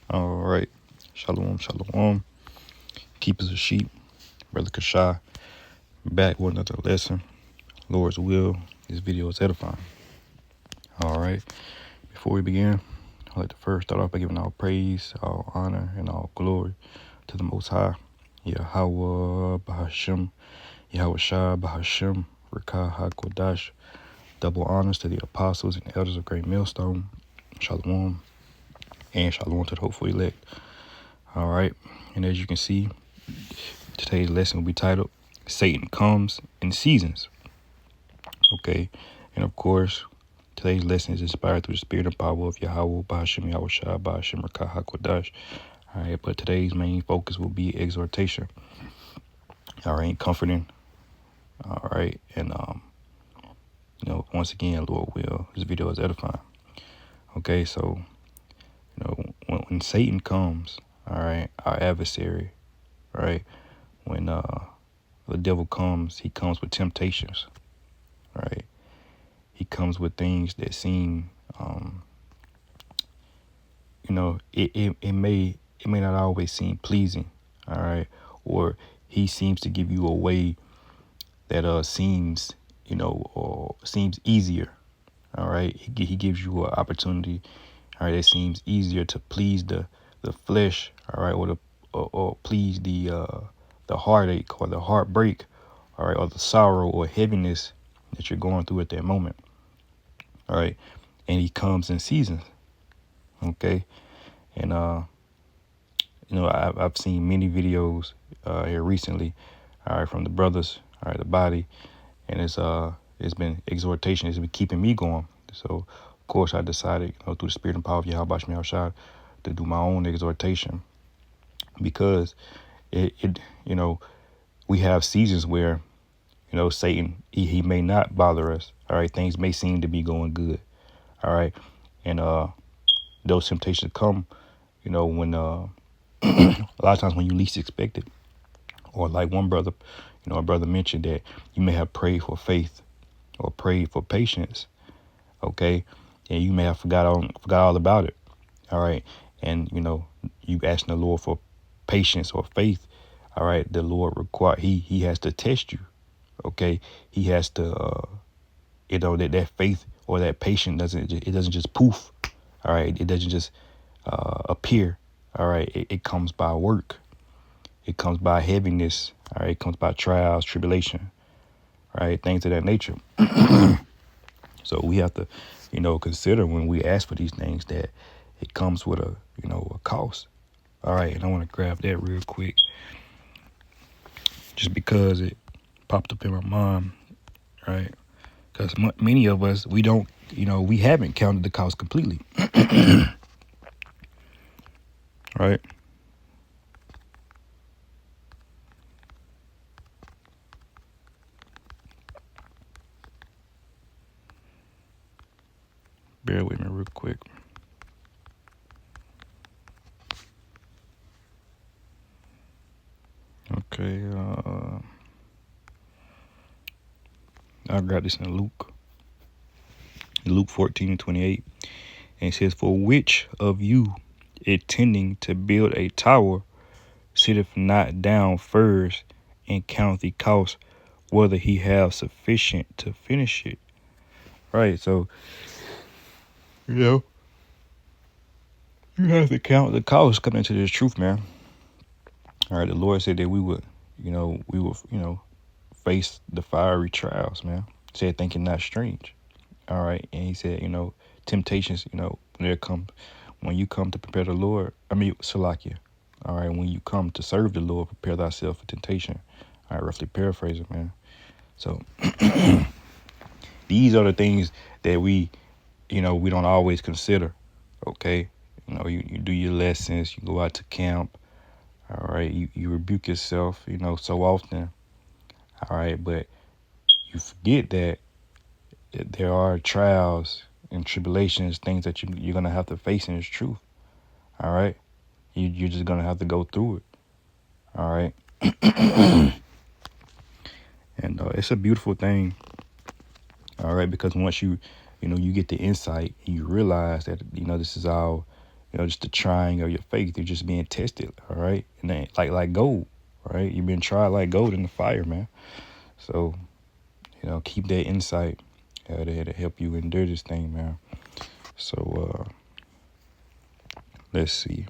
All right. Shalom, shalom. Keepers of sheep. Brother Kashai. Back with another lesson. Lord's will. This video is edifying. All right. Before we begin, I'd like to first start off by giving all praise, all honor, and all glory to the Most High. Yahweh Bahashem. Yahweh Shai Bahashem. Rekah HaKodash. Double honors to the apostles and elders of Great Millstone. Shalom. And shalom to the hopeful elect. All right. And as you can see, today's lesson will be titled Satan Comes in Seasons. Okay. And of course, today's lesson is inspired through the spirit and power of Yahweh, Bahashem, Yahweh Shai, Bahashem, Rekah HaKodash. All right. But today's main focus will be exhortation. All right. Comforting. All right. And, once again, Lord will, this video is edifying. Okay. So, when Satan comes, all right, our adversary, right, when the devil comes, he comes with temptations, right? He comes with things that seem, it may not always seem pleasing, all right? Or he seems to give you a way that seems, or seems easier, all right? He gives you an opportunity, all right, that seems easier to please the flesh, all right, or please the heartache or the heartbreak, all right, or the sorrow or heaviness that you're going through at that moment. All right. And he comes in seasons. Okay. And, I've seen many videos here recently, all right, from the brothers, all right, the body. And it's been exhortation. It's been keeping me going. So, of course, I decided, through the spirit and power of Yahweh Shai Shai, to do my own exhortation because we have seasons where, Satan, he may not bother us. All right. Things may seem to be going good. All right. And those temptations come, when a lot of times when you least expect it. Or like one brother, a brother mentioned that you may have prayed for faith or prayed for patience. Okay. And you may have forgot all about it. All right. And, you asking the Lord for patience or faith. All right. The Lord he has to test you. Okay. He has to, that faith or that patience doesn't just poof. All right. It doesn't just appear. All right. It comes by work. It comes by heaviness. All right. It comes by trials, tribulation. All right. Things of that nature. So we have to, consider when we ask for these things that it comes with a cost. All right. And I want to grab that real quick just because it popped up in my mind. Right. Because many of us, we don't, we haven't counted the cost completely. Right. Bear with me real quick. Okay. I got this in Luke 14:28. And it says, "For which of you intending to build a tower sitteth not down first and count the cost, whether he have sufficient to finish it?" Right. So, you have to count the cost coming into this truth, man. All right. The Lord said that we would face the fiery trials, man. He said, thinking not strange. All right. And he said, temptations, when you come to prepare the Lord, Salakia. All right. When you come to serve the Lord, prepare thyself for temptation. All right. Roughly paraphrasing, man. So these are the things that we don't always consider. Okay. You do your lessons, you go out to camp. All right. You rebuke yourself, so often. All right. But you forget that there are trials and tribulations, things that you're going to have to face in this truth. All right. You're just going to have to go through it. All right. And it's a beautiful thing. All right. Because once you get the insight, you realize that, this is all, just the trying of your faith. You're just being tested, all right? And then like gold, right? You've been tried like gold in the fire, man. So, keep that insight to help you endure this thing, man. So, let's see.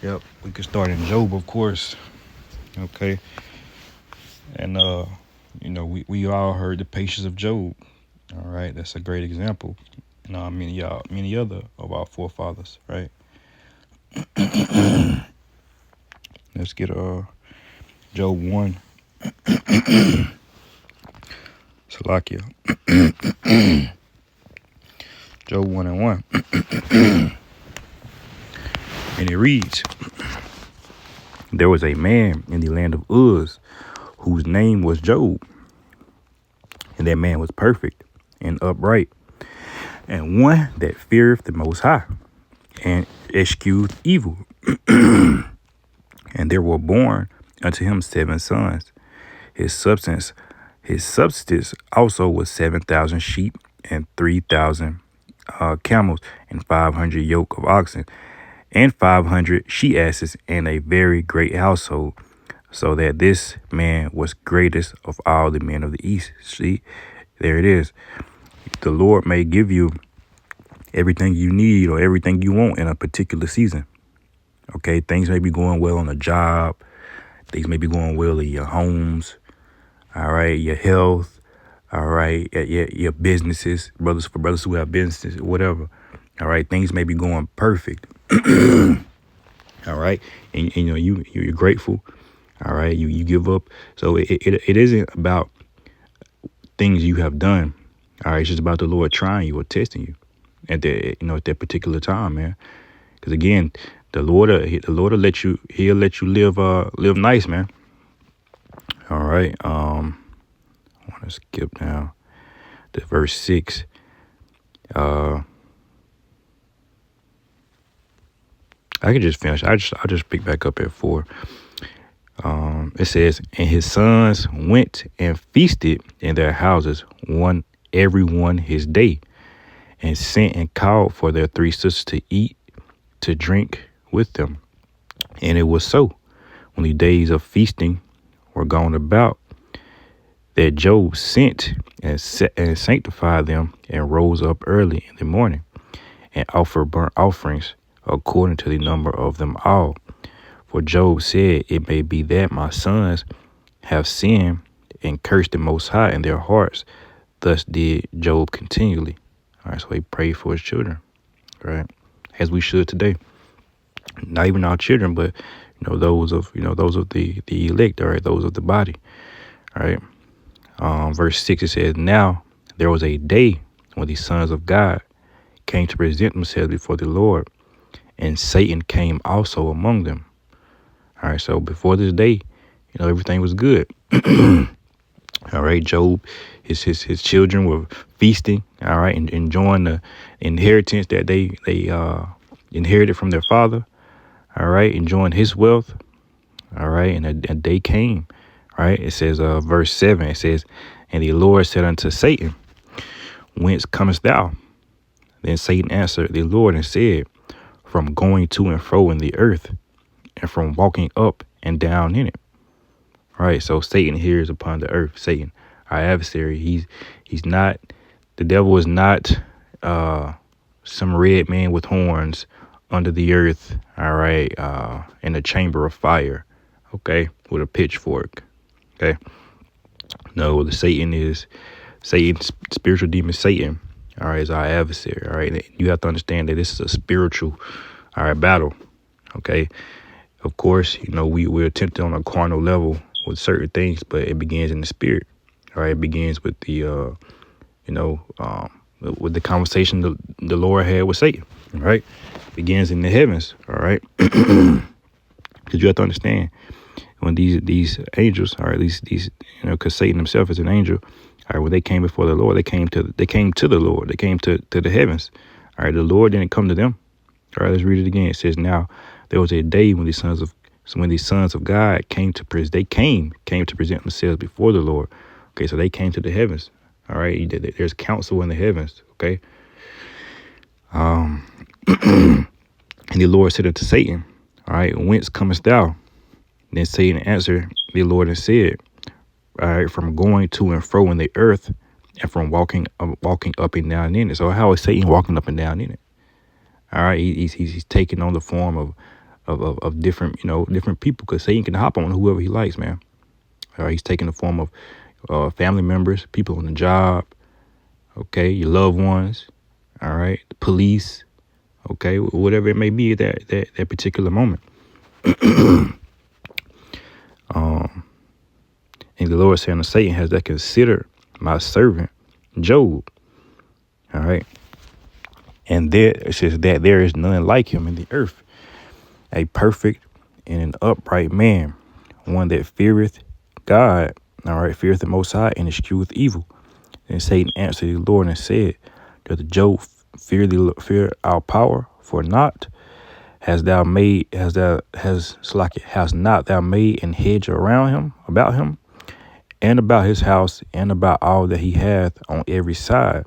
Yep, we could start in Job, of course. Okay. And, we all heard the patience of Job. All right, that's a great example. Many other of our forefathers, right? Let's get Job 1. Salakia. Job 1 and 1. And it reads, there was a man in the land of Uz whose name was Job. And that man was perfect and upright, and one that feareth the Most High, and eschewed evil. And there were born unto him 7 sons. His substance also was 7,000 sheep, and 3,000 camels, and 500 yoke of oxen, and 500 she asses, and a very great household, so that this man was greatest of all the men of the east. See, there it is. The Lord may give you everything you need or everything you want in a particular season. Okay, things may be going well on a job. Things may be going well in your homes. All right, your health. All right, your businesses, brothers who have businesses, whatever. All right, things may be going perfect. All right, and you're grateful. All right, you give up. So it isn't about things you have done. All right, it's just about the Lord trying you or testing you at that particular time, man. Because again, the Lord will let you. He'll let you live nice, man. All right. I want to skip down to verse 6. I can just finish. I'll just pick back up at 4. It says, and his sons went and feasted in their houses, every one his day, and sent and called for their 3 sisters to eat, to drink with them. And it was so, when the days of feasting were gone about, that Job sent and sanctified them, and rose up early in the morning, and offered burnt offerings according to the number of them all. For Job said, it may be that my sons have sinned and cursed the Most High in their hearts. Thus did Job continually. All right, so he prayed for his children, right? As we should today. Not even our children, but those of the elect, all right, those of the body. All right. Verse 6, it says, now there was a day when the sons of God came to present themselves before the Lord, and Satan came also among them. All right, so before this day, everything was good. All right, Job, his children were feasting, all right, and enjoying the inheritance that they inherited from their father, all right, enjoying his wealth, all right, and a day came, right? It says, verse 7, it says, and the Lord said unto Satan, whence comest thou? Then Satan answered the Lord and said, from going to and fro in the earth, and from walking up and down in it. All right, so Satan here is upon the earth. Satan, our adversary, he's not, the devil is not some red man with horns under the earth, all right, in a chamber of fire, okay, with a pitchfork, okay. No, the Satan's spiritual demon Satan, all right, is our adversary, all right. You have to understand that this is a spiritual, all right, battle, okay. Of course, we're tempted on a carnal level with certain things, but it begins in the spirit. All right, it begins with the, with the conversation the Lord had with Satan. All right, it begins in the heavens. All right, because you have to understand when these angels, all right, these because Satan himself is an angel. All right, when they came before the Lord, they came to the Lord. They came to the heavens. All right, the Lord didn't come to them. All right, let's read it again. It says, now there was a day when the sons of God came to present themselves before the Lord. Okay, so they came to the heavens. All right, there's counsel in the heavens. Okay, And the Lord said unto Satan, all right, whence comest thou? Then Satan answered the Lord and said, all right, from going to and fro in the earth, and from walking up and down in it. So how is Satan walking up and down in it? All right, he's taking on the form of different, different people, because Satan can hop on whoever he likes, man. All right, he's taking the form of family members, people on the job, okay, your loved ones, all right, the police, okay, whatever it may be at that particular moment. And the Lord said unto Satan, has that considered my servant Job? All right. And there it says that there is none like him in the earth, a perfect and an upright man, one that feareth God, all right, feareth the Most High, and escheweth evil. And Satan answered the Lord and said, doth Job fear our power? For not hast not thou made an hedge about him, and about his house, and about all that he hath on every side,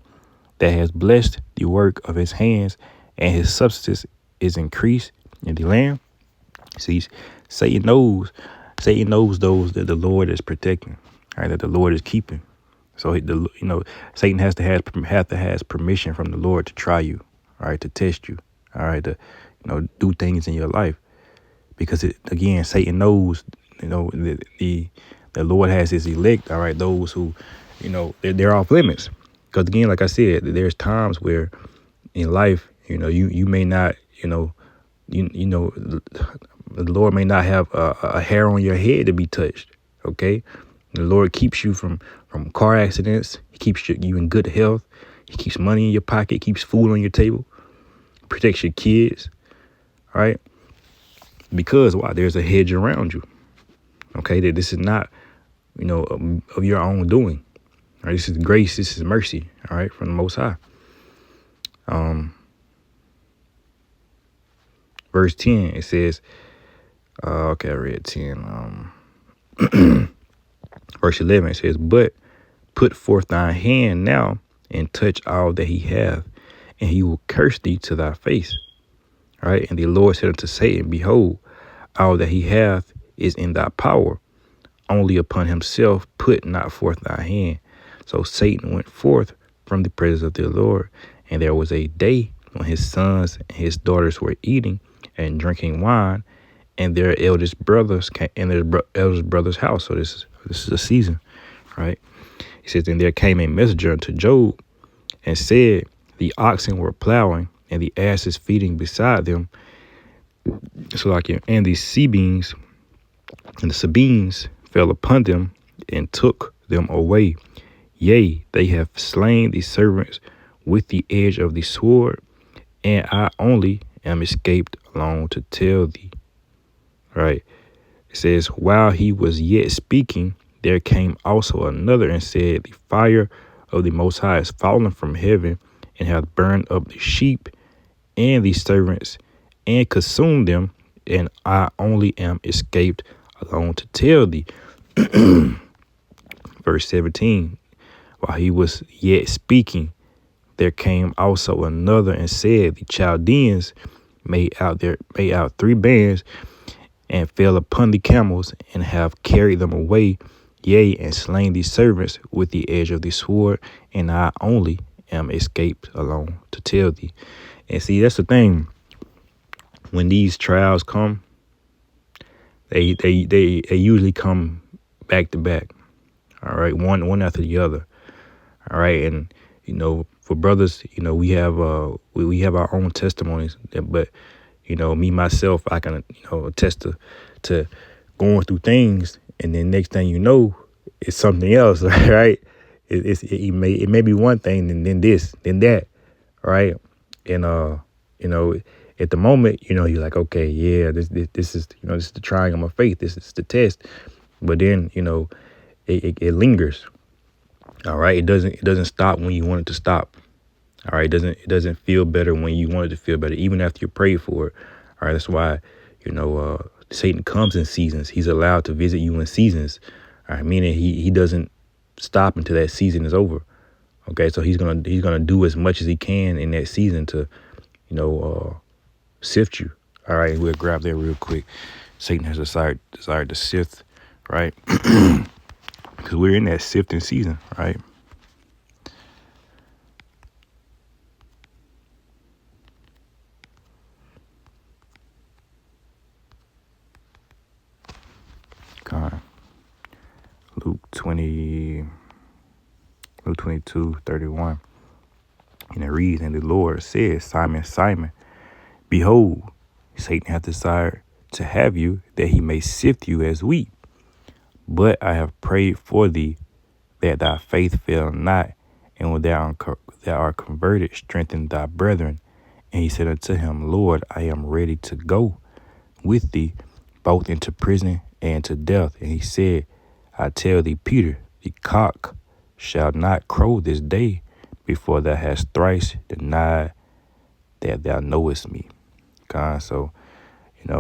that has blessed the work of his hands, and his substance is increased in the land. See, Satan knows those that the Lord is protecting, right? That the Lord is keeping. So Satan has to have permission from the Lord to try you, all right, to test you, all right, to do things in your life, because Satan knows, the Lord has his elect, all right, those who, they're off limits. Because again, like I said, there's times where in life, you may not, the Lord may not have a hair on your head to be touched. Okay. The Lord keeps you from car accidents. He keeps you in good health. He keeps money in your pocket, keeps food on your table, protects your kids. All right. Because why? There's a hedge around you. Okay. That this is not, of your own doing. All right, this is grace. This is mercy. All right, from the Most High. Verse 10, it says, I read 10. Verse 11, it says, but put forth thy hand now and touch all that he hath, and he will curse thee to thy face. All right, and the Lord said unto Satan, behold, all that he hath is in thy power. Only upon himself put not forth thy hand. So Satan went forth from the presence of the Lord, and there was a day when his sons and his daughters were eating and drinking wine, and their eldest brothers came in their eldest brother's house. So this is a season, right? He says, and there came a messenger unto Job and said, the oxen were plowing and the asses feeding beside them. And the Sabines fell upon them and took them away. Yea, they have slain the servants with the edge of the sword, and I only am escaped alone to tell thee. Right. It says, while he was yet speaking, there came also another and said, the fire of the Most High is fallen from heaven and hath burned up the sheep and the servants and consumed them, and I only am escaped alone to tell thee. Verse 17, while he was yet speaking, there came also another and said, the Chaldeans made out 3 bands and fell upon the camels and have carried them away, yea, and slain the servants with the edge of the sword, and I only am escaped alone to tell thee. And see, that's the thing. When these trials come, they usually come back to back. All right, one after the other. All right, and for brothers, we have our own testimonies, but me myself, I can attest to going through things, and then next thing you know, it's something else, right? It may be one thing, and then this, then that, right? And at the moment, you're like, okay, yeah, this is this is the trying of my faith, this is the test, but then it lingers. All right, it doesn't stop when you want it to stop. All right, it doesn't feel better when you want it to feel better, even after you pray for it. All right, that's why Satan comes in seasons. He's allowed to visit you in seasons. All right, meaning he doesn't stop until that season is over. Okay, so he's gonna do as much as he can in that season to sift you. All right, we'll grab that real quick. Satan has desired to sift, right? Because we're in that sifting season, right? God. Luke 22:31. And it reads, and the Lord said, Simon, Simon, behold, Satan hath desired to have you, that he may sift you as wheat. But I have prayed for thee, that thy faith fail not, and when thou art converted, strengthen thy brethren. And he said unto him, Lord, I am ready to go with thee, both into prison and to death. And he said, I tell thee, Peter, the cock shall not crow this day before thou hast thrice denied that thou knowest me. God, so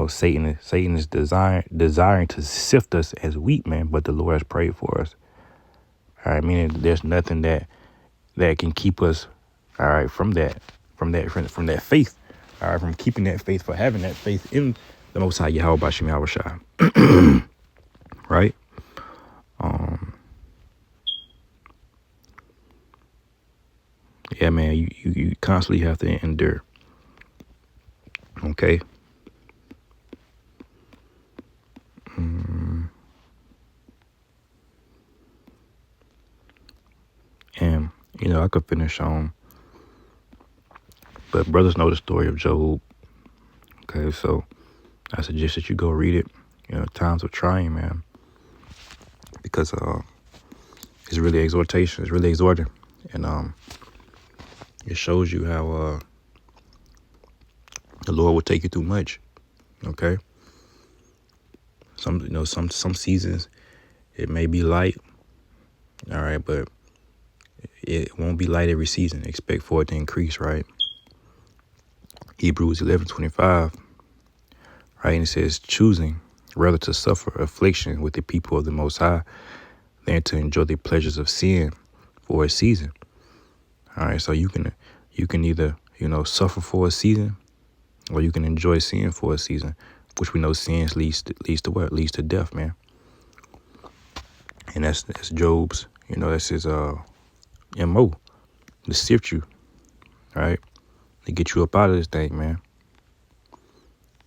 Satan is desiring to sift us as wheat, man. But the Lord has prayed for us. All right, meaning there's nothing that can keep us, all right, from that faith, all right, from keeping that faith, for having that faith in the Most High Yahweh Bashim Yahushua, right? Yeah, man, you constantly have to endure. Okay. And I could finish on, but brothers know the story of Job. Okay, so I suggest that you go read it. Times of trying, man, because it's really exhortation. It's really exhorting, and it shows you how the Lord will take you through much. Okay. Some seasons it may be light, all right, but it won't be light every season. Expect for it to increase, right? Hebrews 11:25, right, and it says, choosing rather to suffer affliction with the people of the Most High than to enjoy the pleasures of sin for a season. All right, so you can either suffer for a season, or you can enjoy sin for a season, which we know sin leads to what? Leads to death, man. And that's Job's, that's his MO, to sift you, right? To get you up out of this thing, man.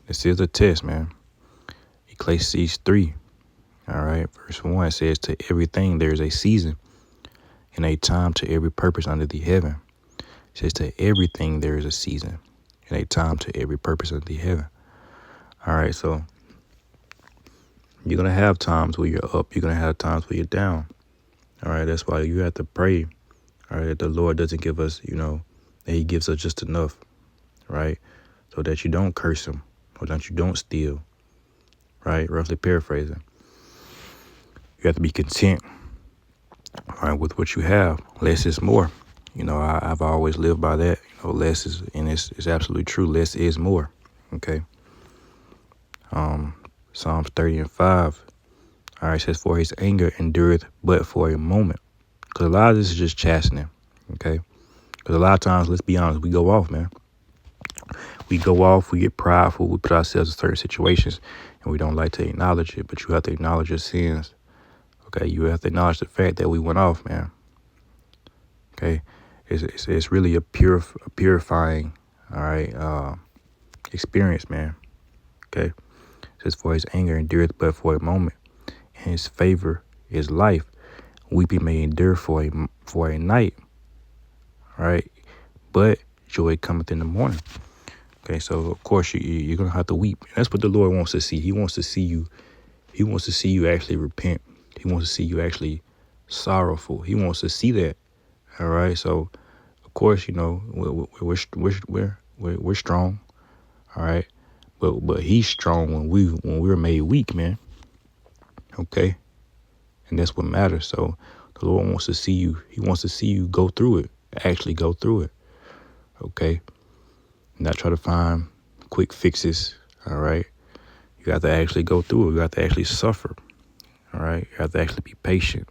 This is a test, man. Ecclesiastes 3, all right, verse 1 says, to everything there is a season and a time to every purpose under the heaven. It says, to everything there is a season and a time to every purpose under the heaven. All right, so you're going to have times where you're up. You're going to have times where you're down. All right, that's why you have to pray, all right, that the Lord doesn't give us, that he gives us just enough, right, so that you don't curse him or that you don't steal, right, roughly paraphrasing. You have to be content, all right, with what you have. Less is more. I've always lived by that. Less is, and it's absolutely true. Less is more. Okay. Psalms 30:5. All right, says, for his anger endureth but for a moment. Because a lot of this is just chastening. Okay. Because a lot of times, let's be honest, we go off, man. We go off, we get prideful, we put ourselves in certain situations, and we don't like to acknowledge it. But you have to acknowledge your sins. Okay, you have to acknowledge the fact that we went off, man. Okay, it's really a purifying, all right, experience, man. Okay, it says, for his anger endureth but for a moment, and his favor is life. Weeping may endure for a night, all right, but joy cometh in the morning. Okay, so of course you're gonna have to weep. That's what the Lord wants to see. He wants to see you. He wants to see you actually repent. He wants to see you actually sorrowful. He wants to see that. All right. So, of course, we're strong. All right. But he's strong when we're made weak, man. Okay. And that's what matters. So the Lord wants to see you. He wants to see you go through it. Actually go through it. Okay. Not try to find quick fixes. All right. You have to actually go through it. You have to actually suffer. All right. You have to actually be patient.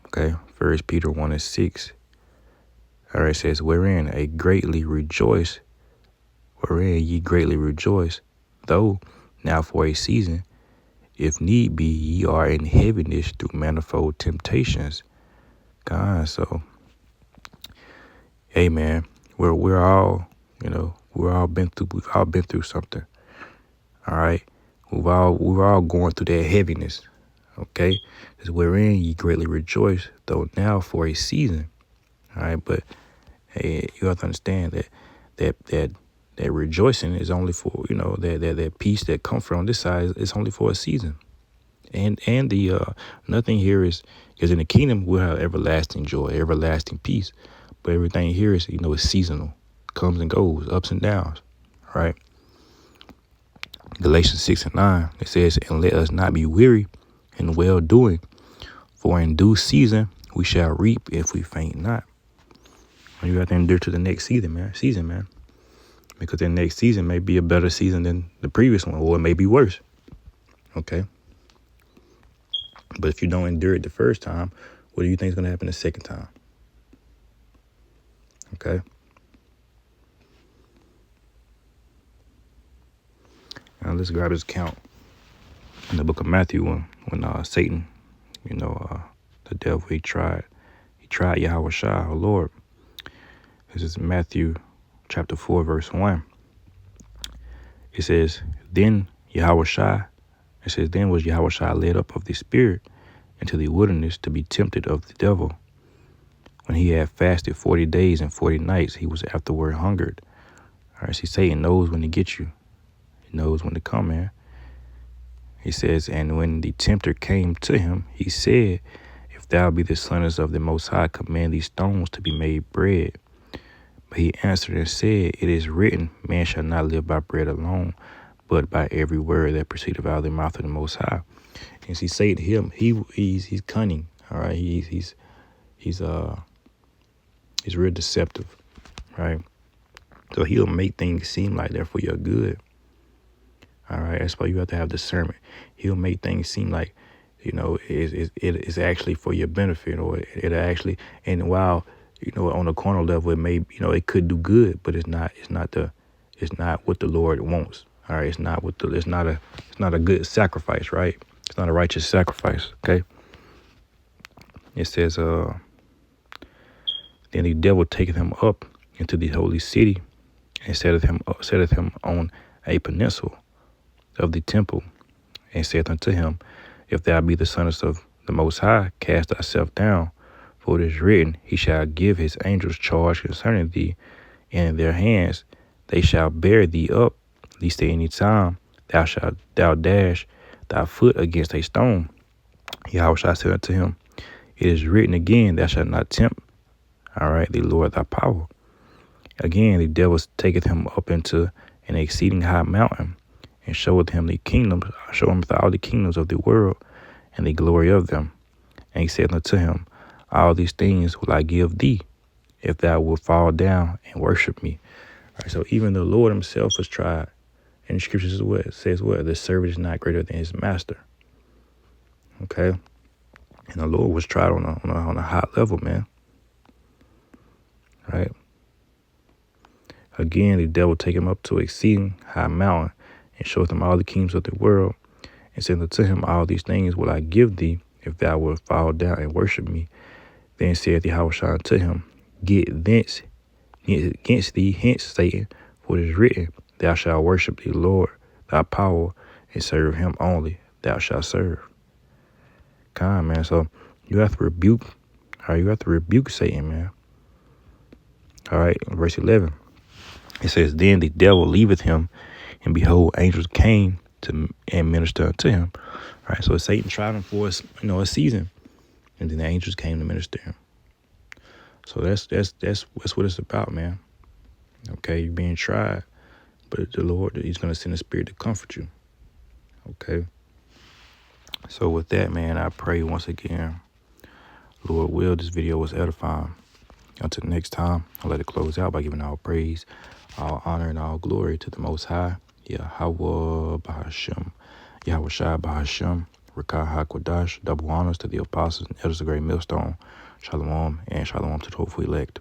Okay. 1 Peter 1:6. All right, it says, wherein ye greatly rejoice, though now for a season, if need be, ye are in heaviness through manifold temptations. God, so, hey man, we're all, we've all been through something. All right, we're all going through that heaviness. Okay, it's wherein ye greatly rejoice, though now for a season. All right, but hey, you have to understand that rejoicing is only for, that peace that comes from this side is only for a season. And the nothing here is, because in the kingdom we'll have everlasting joy, everlasting peace. But everything here is, is seasonal, comes and goes, ups and downs. Right? Galatians 6:9, it says, and let us not be weary in well doing, for in due season we shall reap if we faint not. You have to endure to the next season, man. Because the next season may be a better season than the previous one, or it may be worse. Okay. But if you don't endure it the first time, what do you think is going to happen the second time? Okay. Now let's grab this account in the book of Matthew when Satan, the devil, he tried Yahweh Shai, our Lord. This is Matthew chapter 4, verse 1. It says, then was Yahweh Shai led up of the Spirit into the wilderness to be tempted of the devil. When he had fasted 40 days and 40 nights, he was afterward hungered. All right, see, Satan knows when to get you. He knows when to come, man. He says, and when the tempter came to him, he said, if thou be the Son of the Most High, command these stones to be made bread. But he answered and said, it is written, man shall not live by bread alone, but by every word that proceedeth out of the mouth of the Most High. And see, Satan, he's cunning. All right, he's real deceptive, right? So he'll make things seem like they're for your good. All right, that's why you have to have discernment. He'll make things seem like, it is actually for your benefit, or it actually, and while, on a carnal level, it may, it could do good, but it's not what the Lord wants. All right, it's not a good sacrifice, right? It's not a righteous sacrifice. Okay. It says, then the devil taketh him up into the holy city, and setteth him on a pinnacle of the temple, and saith unto him, if thou be the Son of the Most High, cast thyself down, for it is written, he shall give his angels charge concerning thee, and in their hands they shall bear thee up, lest at any time thou dash thy foot against a stone. Yahweh said unto him, it is written again, thou shalt not tempt, all right, the Lord thy power. Again, the devil taketh him up into an exceeding high mountain, and showeth him all the kingdoms of the world, and the glory of them. And he said unto him, all these things will I give thee, if thou wilt fall down and worship me. All right, so even the Lord himself was tried. And the scriptures says what? The servant is not greater than his master. Okay? And the Lord was tried on a high level, man. Right? Again, the devil take him up to an exceeding high mountain, and showeth him all the kingdoms of the world, and said unto him, all these things will I give thee, if thou wilt fall down and worship me. Then said Yahweh unto him, get thence against thee hence, Satan, for it is written, thou shalt worship the Lord thy power, and serve him only thou shalt serve. Kind, man. So you have to rebuke Satan, man. All right, verse 11. It says, then the devil leaveth him, and behold, angels came and ministered unto him. All right, so Satan tried him for a season, and then the angels came to minister to him. So that's what it's about, man. Okay, you're being tried, but the Lord, he's going to send a spirit to comfort you. Okay. So with that, man, I pray once again, Lord will, this video was edifying. Until next time, I'll let it close out by giving all praise, all honor, and all glory to the Most High, Yahweh Bahashem, Yahweh Shai Bahashem, Rakah HaKodash, double honors to the apostles and elders of the great millstone. Shalom, and shalom to the hopeful elect.